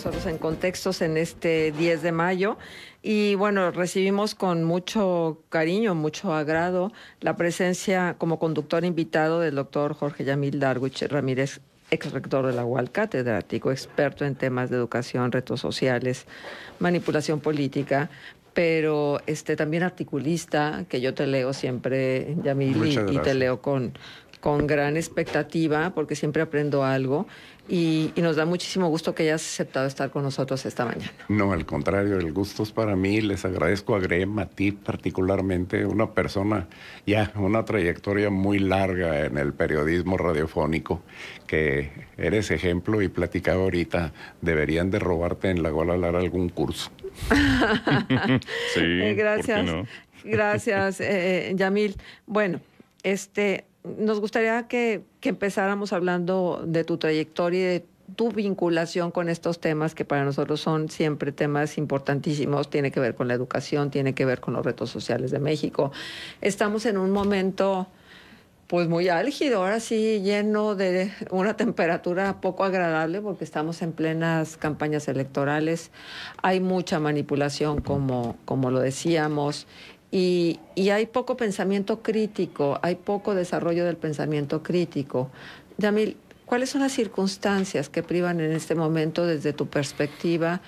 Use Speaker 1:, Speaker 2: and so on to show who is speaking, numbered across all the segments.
Speaker 1: nosotros en Contextos en este 10 de mayo. Y bueno, recibimos con mucho cariño, mucho agrado la presencia como conductor invitado del doctor Jorge Yamil Darwich Ramírez, ex rector de la UAL, catedrático, experto en temas de educación, retos sociales, manipulación política, pero también articulista, que yo te leo siempre, Yamil, y te leo con gran expectativa, porque siempre aprendo algo, y nos da muchísimo gusto que hayas aceptado estar con nosotros esta mañana.
Speaker 2: No, al contrario, el gusto es para mí. Les agradezco a Grem, a ti particularmente, una persona ya, una trayectoria muy larga en el periodismo radiofónico, que eres ejemplo, y platicaba ahorita, deberían de robarte en la Guadalajara algún curso.
Speaker 3: Sí,
Speaker 1: gracias,
Speaker 3: ¿por qué no?
Speaker 1: Gracias, Yamil. Bueno, nos gustaría que empezáramos hablando de tu trayectoria y de tu vinculación con estos temas que para nosotros son siempre temas importantísimos. Tiene que ver con la educación, tiene que ver con los retos sociales de México. Estamos en un momento pues muy álgido, ahora sí, lleno de una temperatura poco agradable, porque estamos en plenas campañas electorales. Hay mucha manipulación, como lo decíamos. Y hay poco pensamiento crítico, hay poco desarrollo del pensamiento crítico. Yamil, ¿cuáles son las circunstancias que privan en este momento, desde tu perspectiva,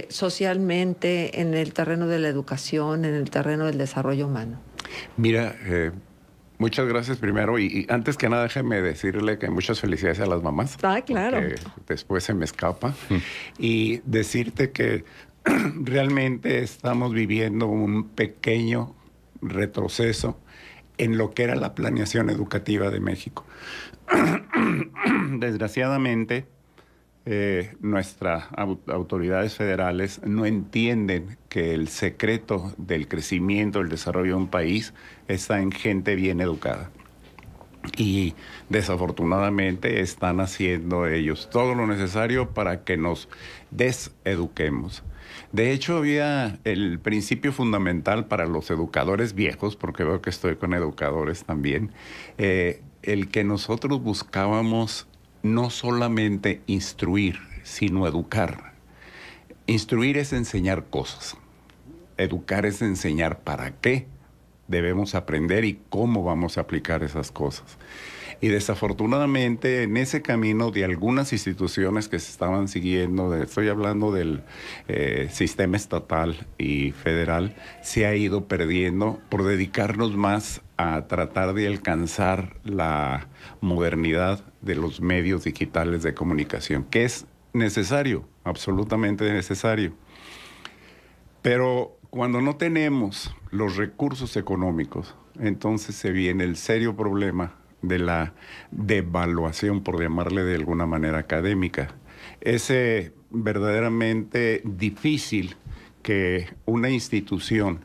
Speaker 1: socialmente, en el terreno de la educación, en el terreno del desarrollo humano?
Speaker 2: Mira, muchas gracias primero, y antes que nada déjeme decirle que muchas felicidades a las mamás.
Speaker 1: Ah, claro.
Speaker 2: Después se me escapa. Y decirte que realmente estamos viviendo un pequeño retroceso en lo que era la planeación educativa de México. Desgraciadamente, nuestras autoridades federales no entienden que el secreto del crecimiento, del desarrollo de un país está en gente bien educada. Y desafortunadamente están haciendo ellos todo lo necesario para que nos deseduquemos. De hecho, había el principio fundamental para los educadores viejos, porque veo que estoy con educadores también, el que nosotros buscábamos no solamente instruir, sino educar. Instruir es enseñar cosas. Educar es enseñar para qué debemos aprender y cómo vamos a aplicar esas cosas. Y desafortunadamente en ese camino de algunas instituciones que se estaban siguiendo, estoy hablando del sistema estatal y federal, se ha ido perdiendo por dedicarnos más a tratar de alcanzar la modernidad de los medios digitales de comunicación, que es necesario, absolutamente necesario. Pero cuando no tenemos los recursos económicos, entonces se viene el serio problema de la devaluación, por llamarle de alguna manera académica. Es verdaderamente difícil que una institución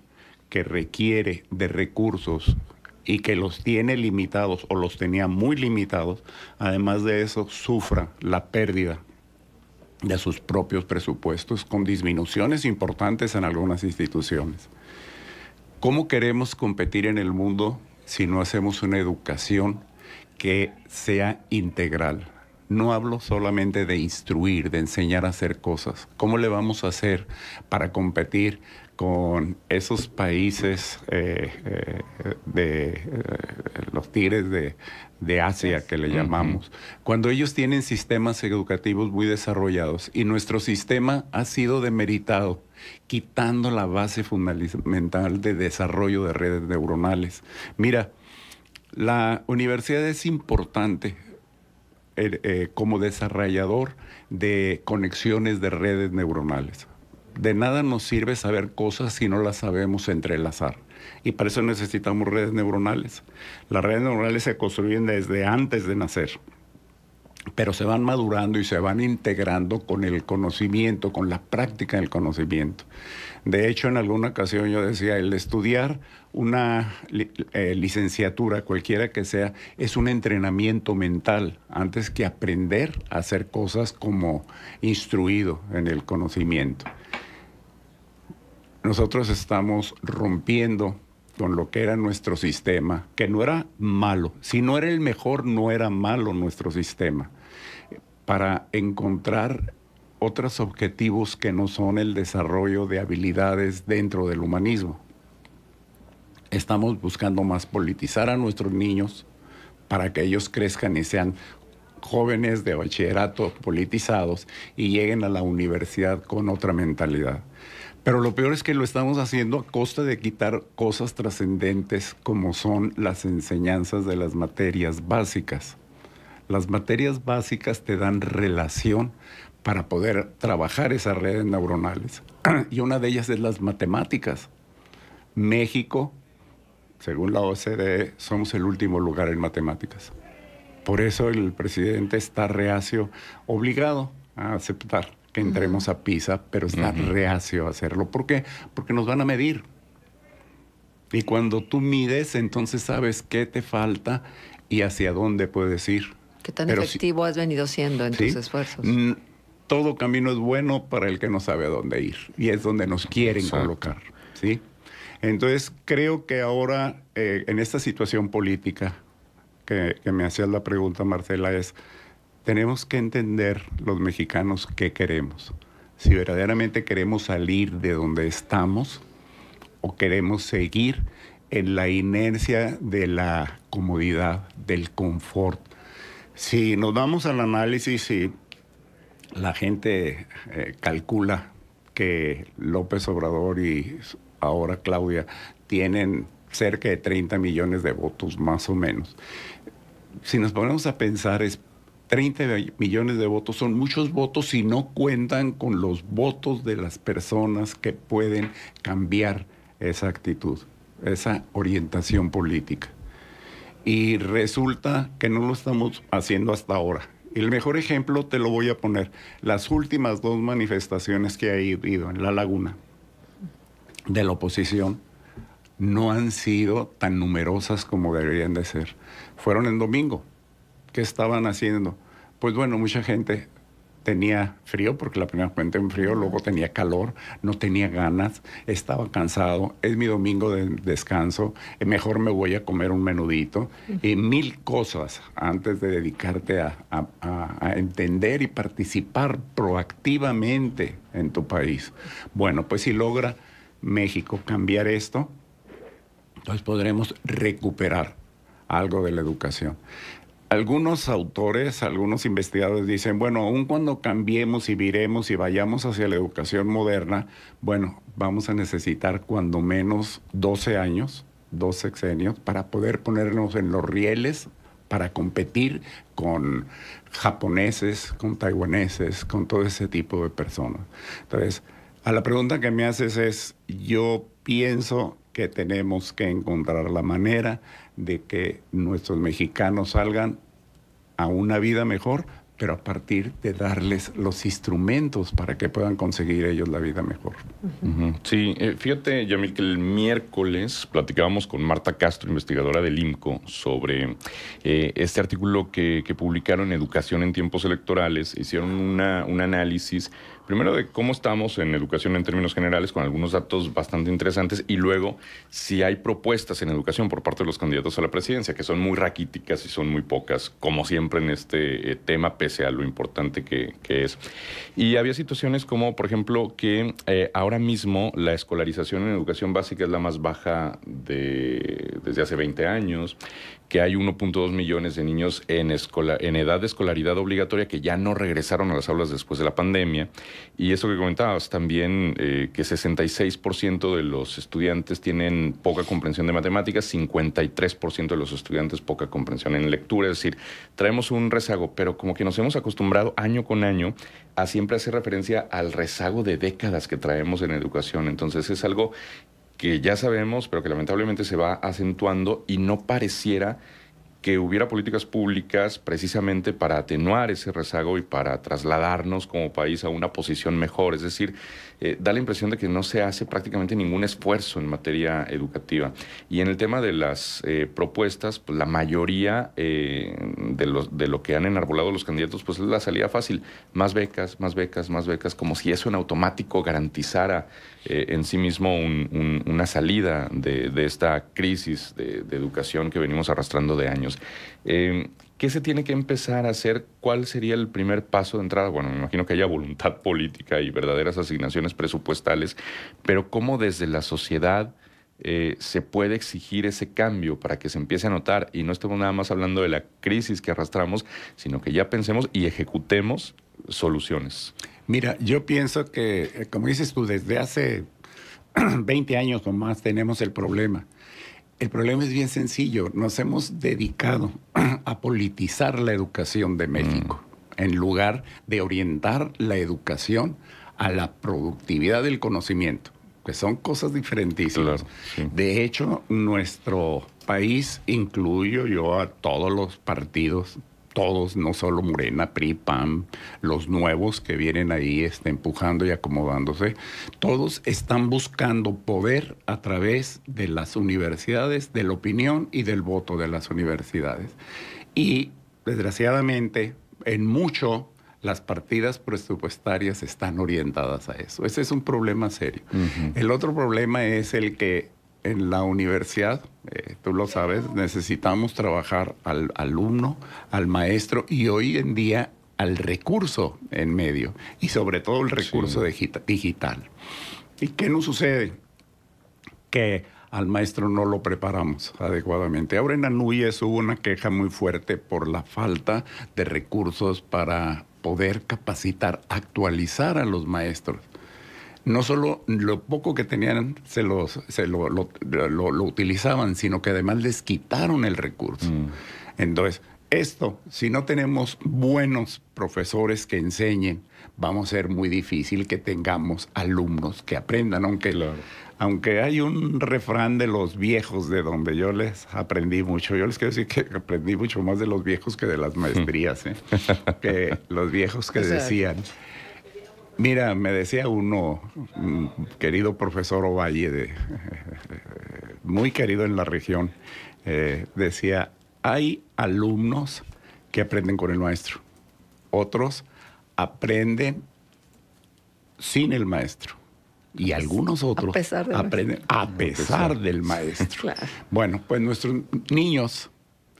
Speaker 2: que requiere de recursos y que los tiene limitados o los tenía muy limitados, además de eso sufra la pérdida de sus propios presupuestos, con disminuciones importantes en algunas instituciones. ¿Cómo queremos competir en el mundo si no hacemos una educación que sea integral? No hablo solamente de instruir, de enseñar a hacer cosas. ¿Cómo le vamos a hacer para competir con esos países los tigres de Asia, que le llamamos, cuando ellos tienen sistemas educativos muy desarrollados y nuestro sistema ha sido demeritado, quitando la base fundamental de desarrollo de redes neuronales? Mira, la universidad es importante como desarrollador de conexiones de redes neuronales. De nada nos sirve saber cosas si no las sabemos entrelazar. Y para eso necesitamos redes neuronales. Las redes neuronales se construyen desde antes de nacer, pero se van madurando y se van integrando con el conocimiento, con la práctica del conocimiento. De hecho, en alguna ocasión yo decía, el estudiar una licenciatura, cualquiera que sea, es un entrenamiento mental, antes que aprender a hacer cosas como instruido en el conocimiento. Nosotros estamos rompiendo con lo que era nuestro sistema, que no era malo. Si no era el mejor, no era malo nuestro sistema, para encontrar otros objetivos que no son el desarrollo de habilidades dentro del humanismo. Estamos buscando más politizar a nuestros niños para que ellos crezcan y sean jóvenes de bachillerato politizados y lleguen a la universidad con otra mentalidad. Pero lo peor es que lo estamos haciendo a costa de quitar cosas trascendentes como son las enseñanzas de las materias básicas. Las materias básicas te dan relación para poder trabajar esas redes neuronales. Y una de ellas es las matemáticas. México, según la OCDE, somos el último lugar en matemáticas. Por eso el presidente está reacio, obligado a aceptar que entremos a PISA, pero está reacio a hacerlo. ¿Por qué? Porque nos van a medir. Y cuando tú mides, entonces sabes qué te falta y hacia dónde puedes ir.
Speaker 1: ¿Qué tan efectivo has venido siendo en tus esfuerzos?
Speaker 2: Todo camino es bueno para el que no sabe a dónde ir. Y es donde nos quieren colocar, ¿sí? Entonces, creo que ahora, en esta situación política que me hacías la pregunta, Marcela, tenemos que entender los mexicanos qué queremos. Si verdaderamente queremos salir de donde estamos o queremos seguir en la inercia de la comodidad, del confort. Si nos vamos al análisis, si la gente calcula que López Obrador y ahora Claudia tienen cerca de 30 millones de votos, más o menos. Si nos ponemos a pensar, 30 millones de votos son muchos votos si no cuentan con los votos de las personas que pueden cambiar esa actitud, esa orientación política. Y resulta que no lo estamos haciendo hasta ahora. Y el mejor ejemplo te lo voy a poner. Las últimas 2 manifestaciones que ha habido en La Laguna de la oposición no han sido tan numerosas como deberían de ser. Fueron en domingo. ¿Qué estaban haciendo? Pues bueno, mucha gente tenía frío, porque la primera fuente en frío, luego tenía calor, no tenía ganas, estaba cansado, es mi domingo de descanso, mejor me voy a comer un menudito, y 1000 cosas antes de dedicarte a entender y participar proactivamente en tu país. Bueno, pues si logra México cambiar esto, entonces podremos recuperar algo de la educación. Algunos autores, algunos investigadores dicen, bueno, aun cuando cambiemos y viremos y vayamos hacia la educación moderna, bueno, vamos a necesitar cuando menos 12 años, 2 sexenios, para poder ponernos en los rieles para competir con japoneses, con taiwaneses, con todo ese tipo de personas. Entonces, a la pregunta que me haces es, yo pienso que tenemos que encontrar la manera de que nuestros mexicanos salgan a una vida mejor, pero a partir de darles los instrumentos para que puedan conseguir ellos la vida mejor.
Speaker 3: Sí, fíjate, Yamil, que el miércoles platicábamos con Marta Castro, investigadora del IMCO, sobre este artículo que publicaron, Educación en tiempos electorales. Hicieron un análisis, primero de cómo estamos en educación en términos generales, con algunos datos bastante interesantes, y luego si hay propuestas en educación por parte de los candidatos a la presidencia, que son muy raquíticas y son muy pocas, como siempre en este tema, pese a lo importante que es. Y había situaciones como, por ejemplo, que ahora mismo la escolarización en educación básica es la más baja desde hace 20 años, que hay 1.2 millones de niños en edad de escolaridad obligatoria que ya no regresaron a las aulas después de la pandemia. Y eso que comentabas también, que 66% de los estudiantes tienen poca comprensión de matemáticas, 53% de los estudiantes poca comprensión en lectura. Es decir, traemos un rezago, pero como que nos hemos acostumbrado año con año a siempre hacer referencia al rezago de décadas que traemos en educación. Entonces es algo que ya sabemos, pero que lamentablemente se va acentuando, y no pareciera que hubiera políticas públicas precisamente para atenuar ese rezago y para trasladarnos como país a una posición mejor. Es decir, da la impresión de que no se hace prácticamente ningún esfuerzo en materia educativa. Y en el tema de las propuestas, pues la mayoría de lo que han enarbolado los candidatos, pues es la salida fácil. Más becas, más becas, más becas, como si eso en automático garantizara en sí mismo una salida de esta crisis de educación que venimos arrastrando de años. ¿Qué ¿qué se tiene que empezar a hacer? ¿Cuál sería el primer paso de entrada? Bueno, me imagino que haya voluntad política y verdaderas asignaciones presupuestales, pero ¿cómo desde la sociedad se puede exigir ese cambio para que se empiece a notar? Y no estamos nada más hablando de la crisis que arrastramos, sino que ya pensemos y ejecutemos soluciones.
Speaker 2: Mira, yo pienso que, como dices tú, desde hace 20 años o más tenemos el problema. El problema es bien sencillo. Nos hemos dedicado a politizar la educación de México, en lugar de orientar la educación a la productividad del conocimiento, que son cosas diferentísimas.
Speaker 3: Claro, sí.
Speaker 2: De hecho, nuestro país, incluyo yo a todos los partidos, todos, no solo Morena, PRI, PAN, los nuevos que vienen ahí empujando y acomodándose, todos están buscando poder a través de las universidades, de la opinión y del voto de las universidades. Y desgraciadamente, en mucho, las partidas presupuestarias están orientadas a eso. Ese es un problema serio. El otro problema es el que en la universidad, tú lo sabes, necesitamos trabajar al alumno, al maestro y hoy en día al recurso en medio y sobre todo el recurso digital. ¿Y qué nos sucede? Que al maestro no lo preparamos adecuadamente. Ahora en Anuyes hubo una queja muy fuerte por la falta de recursos para poder capacitar, actualizar a los maestros. No solo lo poco que tenían lo utilizaban, sino que además les quitaron el recurso. Entonces, esto, si no tenemos buenos profesores que enseñen, vamos a ser muy difícil que tengamos alumnos que aprendan, aunque hay un refrán de los viejos de donde yo les aprendí mucho. Yo les quiero decir que aprendí mucho más de los viejos que de las maestrías, que los viejos que decían... Mira, me decía uno, querido profesor Ovalle, muy querido en la región, decía, hay alumnos que aprenden con el maestro, otros aprenden sin el maestro y algunos otros aprenden a pesar del maestro.
Speaker 1: Claro.
Speaker 2: Bueno, pues nuestros niños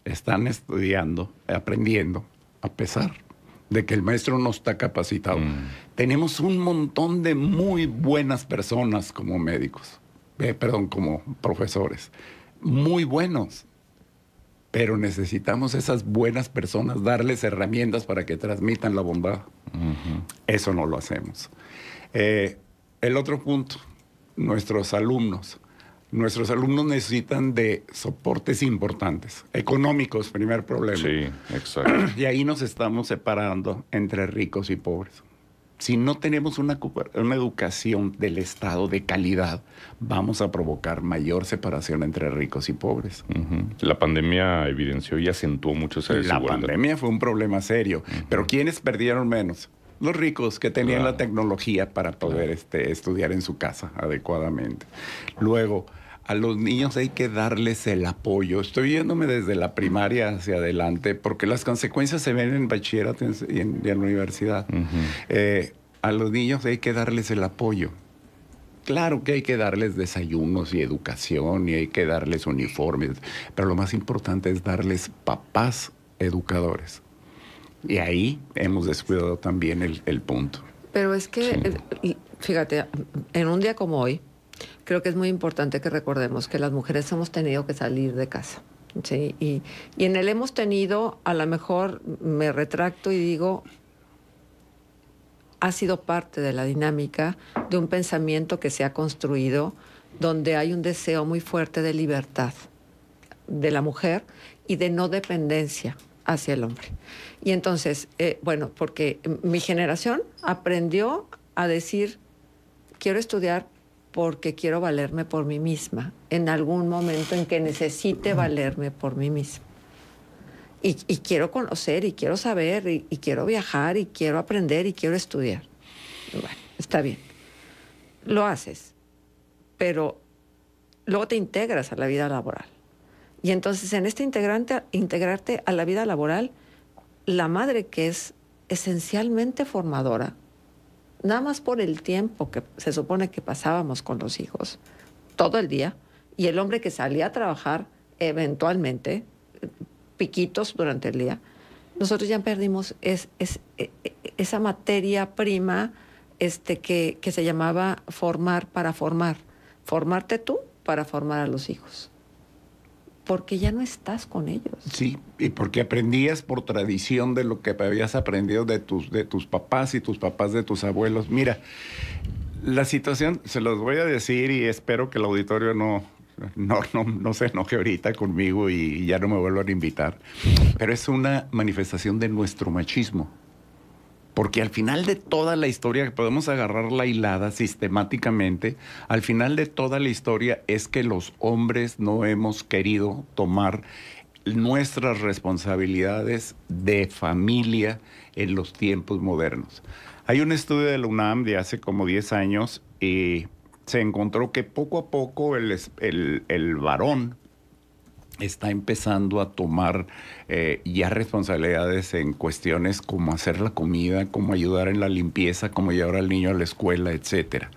Speaker 2: están estudiando, aprendiendo a pesar de que el maestro no está capacitado. Tenemos un montón de muy buenas personas como médicos, como profesores, muy buenos, pero necesitamos esas buenas personas, darles herramientas para que transmitan la bondad. Eso no lo hacemos. El otro punto, nuestros alumnos. Nuestros alumnos necesitan de soportes importantes, económicos, primer problema.
Speaker 3: Sí, exacto.
Speaker 2: Y ahí nos estamos separando entre ricos y pobres. Si no tenemos una educación del Estado de calidad, vamos a provocar mayor separación entre ricos y pobres.
Speaker 3: La pandemia evidenció y acentuó mucho esa desigualdad.
Speaker 2: La pandemia fue un problema serio, pero ¿quiénes perdieron menos? Los ricos que tenían la tecnología para poder estudiar en su casa adecuadamente. Luego, a los niños hay que darles el apoyo. Estoy yéndome desde la primaria hacia adelante porque las consecuencias se ven en bachillerato y en la universidad. A los niños hay que darles el apoyo. Claro que hay que darles desayunos y educación y hay que darles uniformes, pero lo más importante es darles papás educadores. Y ahí hemos descuidado también el punto.
Speaker 1: Pero es que, fíjate, en un día como hoy, creo que es muy importante que recordemos que las mujeres hemos tenido que salir de casa. ¿Sí? Y en el hemos tenido, a lo mejor me retracto y digo, ha sido parte de la dinámica de un pensamiento que se ha construido donde hay un deseo muy fuerte de libertad de la mujer y de no dependencia hacia el hombre. Y entonces, bueno, porque mi generación aprendió a decir, quiero estudiar porque quiero valerme por mí misma, en algún momento en que necesite valerme por mí misma. Y quiero conocer, y quiero saber, y quiero viajar, y quiero aprender, y quiero estudiar. Bueno, está bien. Lo haces, pero luego te integras a la vida laboral. Y entonces, en este integrarte a la vida laboral, la madre que es esencialmente formadora, nada más por el tiempo que se supone que pasábamos con los hijos, todo el día, y el hombre que salía a trabajar eventualmente, piquitos durante el día, nosotros ya perdimos esa materia prima que se llamaba formar para formar. Formarte tú para formar a los hijos. Porque ya no estás con ellos.
Speaker 2: Sí, y porque aprendías por tradición de lo que habías aprendido de tus papás y tus papás de tus abuelos. Mira, la situación, se los voy a decir y espero que el auditorio no se enoje ahorita conmigo y ya no me vuelvan a invitar, pero es una manifestación de nuestro machismo. Porque al final de toda la historia, que podemos agarrar la hilada sistemáticamente, al final de toda la historia es que los hombres no hemos querido tomar nuestras responsabilidades de familia en los tiempos modernos. Hay un estudio de la UNAM de hace como 10 años y se encontró que poco a poco el varón está empezando a tomar ya responsabilidades en cuestiones como hacer la comida, como ayudar en la limpieza, como llevar al niño a la escuela, etcétera.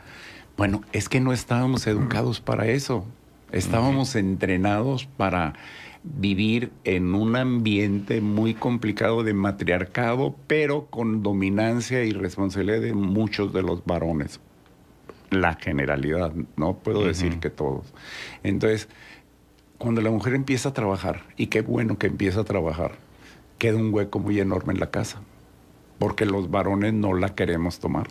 Speaker 2: Bueno, es que no estábamos educados para eso. Estábamos entrenados para vivir en un ambiente muy complicado de matriarcado, pero con dominancia y responsabilidad de muchos de los varones. La generalidad, no puedo decir que todos. Entonces, cuando la mujer empieza a trabajar, y qué bueno que empieza a trabajar, queda un hueco muy enorme en la casa, porque los varones no la queremos tomar.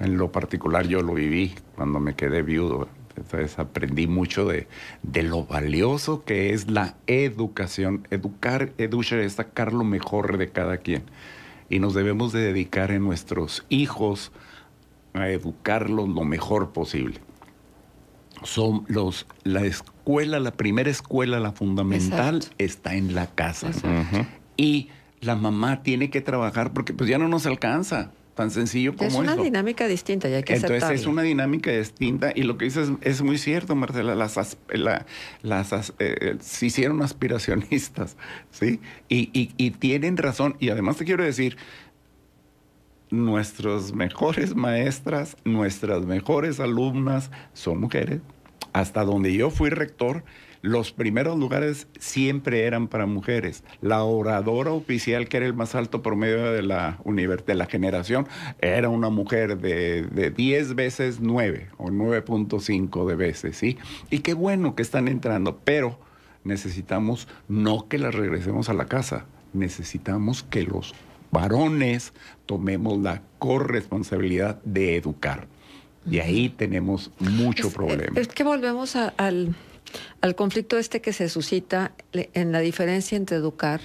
Speaker 2: En lo particular yo lo viví cuando me quedé viudo. Entonces aprendí mucho de lo valioso que es la educación. Educar es sacar lo mejor de cada quien. Y nos debemos de dedicar en nuestros hijos a educarlos lo mejor posible. Son la escuela, la primera escuela, la fundamental, exacto, está en la casa. Y la mamá tiene que trabajar porque pues ya no nos alcanza. Tan sencillo como eso.
Speaker 1: Es una dinámica distinta, ya hay que aceptarla.
Speaker 2: Entonces es una dinámica distinta y lo que dices es muy cierto, Marcela. Se hicieron aspiracionistas, ¿sí? Y tienen razón. Y además te quiero decir, nuestras mejores maestras, nuestras mejores alumnas son mujeres. Hasta donde yo fui rector, los primeros lugares siempre eran para mujeres. La oradora oficial, que era el más alto promedio de la generación, era una mujer de 10 veces 9 o 9.5 de veces, ¿sí? Y qué bueno que están entrando, pero necesitamos no que las regresemos a la casa, necesitamos que los varones tomemos la corresponsabilidad de educar. Y ahí tenemos mucho problema.
Speaker 1: Es que volvemos al conflicto que se suscita en la diferencia entre educar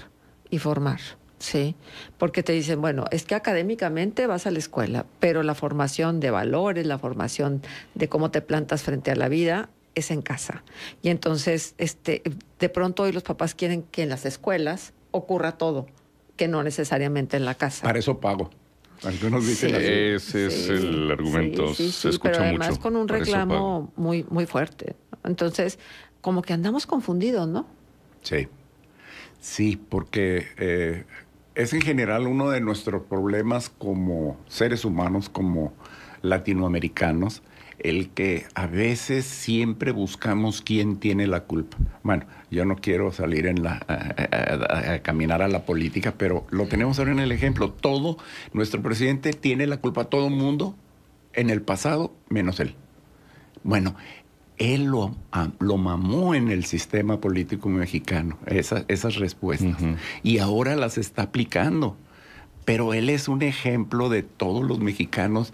Speaker 1: y formar, ¿sí? Porque te dicen, bueno, es que académicamente vas a la escuela, pero la formación de valores, la formación de cómo te plantas frente a la vida es en casa. Y entonces, de pronto hoy los papás quieren que en las escuelas ocurra todo, que no necesariamente en la casa.
Speaker 2: Para eso pago. Algunos dicen así.
Speaker 3: Ese es el argumento. Se escucha
Speaker 1: pero además
Speaker 3: mucho.
Speaker 1: Con un reclamo muy, muy fuerte. Entonces, como que andamos confundidos, ¿no?
Speaker 2: Sí. Sí, porque es en general uno de nuestros problemas como seres humanos, como latinoamericanos, el que a veces siempre buscamos quién tiene la culpa. Bueno, yo no quiero salir a caminar a la política, pero lo tenemos ahora en el ejemplo. Nuestro presidente tiene la culpa a todo el mundo en el pasado, menos él. Bueno, él lo mamó en el sistema político mexicano, esas respuestas. Y ahora las está aplicando. Pero él es un ejemplo de todos los mexicanos.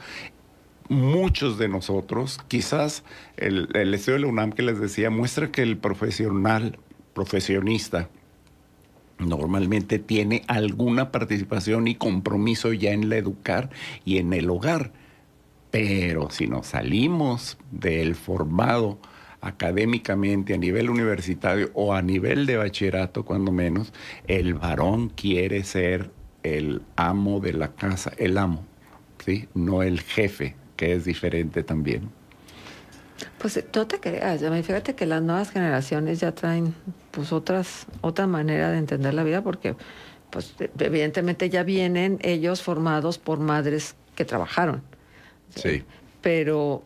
Speaker 2: Muchos de nosotros, quizás el estudio de la UNAM que les decía, muestra que el profesionista, normalmente tiene alguna participación y compromiso ya en la educar y en el hogar. Pero si nos salimos del formado académicamente a nivel universitario o a nivel de bachillerato, cuando menos, el varón quiere ser el amo de la casa, el amo, ¿sí? No el jefe, que es diferente también.
Speaker 1: Pues no te creas, fíjate que las nuevas generaciones ya traen pues otra manera de entender la vida, porque pues evidentemente ya vienen ellos formados por madres que trabajaron.
Speaker 2: Sí.
Speaker 1: Pero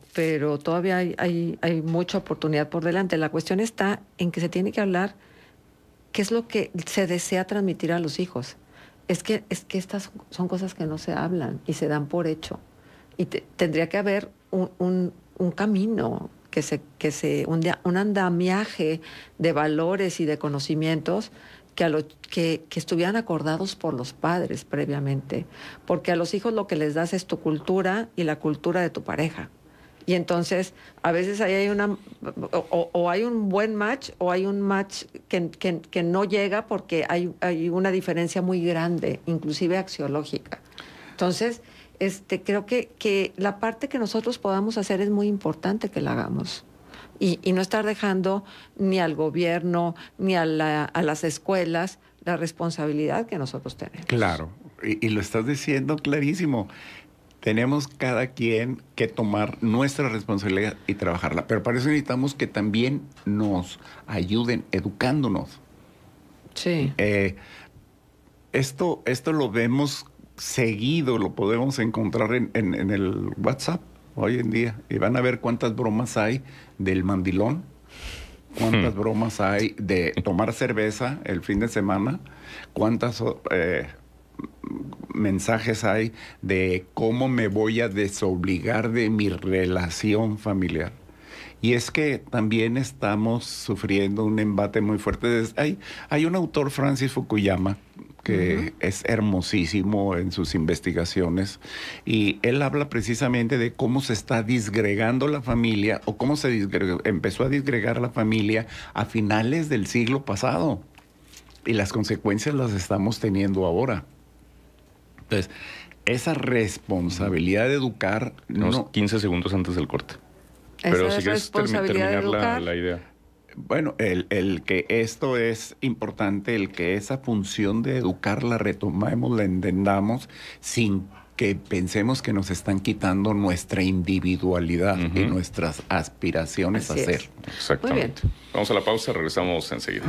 Speaker 1: todavía hay mucha oportunidad por delante. La cuestión está en que se tiene que hablar ¿qué es lo que se desea transmitir a los hijos? Es que estas son cosas que no se hablan y se dan por hecho. Y tendría que haber un camino, un andamiaje de valores y de conocimientos que estuvieran acordados por los padres previamente. Porque a los hijos lo que les das es tu cultura y la cultura de tu pareja. Y entonces, a veces ahí hay o hay un buen match, o hay un match que no llega porque hay una diferencia muy grande, inclusive axiológica. Entonces, creo que la parte que nosotros podamos hacer es muy importante que la hagamos. Y no estar dejando ni al gobierno, ni a las escuelas la responsabilidad que nosotros tenemos.
Speaker 2: Claro, y lo estás diciendo clarísimo. Tenemos cada quien que tomar nuestra responsabilidad y trabajarla. Pero para eso necesitamos que también nos ayuden educándonos.
Speaker 1: Sí.
Speaker 2: Esto lo vemos seguido, lo podemos encontrar en el WhatsApp hoy en día. Y van a ver cuántas bromas hay del mandilón, cuántas bromas hay de tomar cerveza el fin de semana, cuántas mensajes hay de cómo me voy a desobligar de mi relación familiar. Y es que también estamos sufriendo un embate muy fuerte. Hay un autor, Francis Fukuyama, que es hermosísimo en sus investigaciones, y él habla precisamente de cómo se está disgregando la familia, o cómo empezó a disgregar la familia a finales del siglo pasado. Y las consecuencias las estamos teniendo ahora. Entonces, esa responsabilidad de educar...
Speaker 3: Unos 15 segundos antes del corte. Pero si quieres terminar la idea.
Speaker 2: Bueno, el que esto es importante, el que esa función de educar la retomemos, la entendamos, sin que pensemos que nos están quitando nuestra individualidad y nuestras aspiraciones a ser.
Speaker 3: Exactamente. Muy bien. Vamos a la pausa, regresamos enseguida.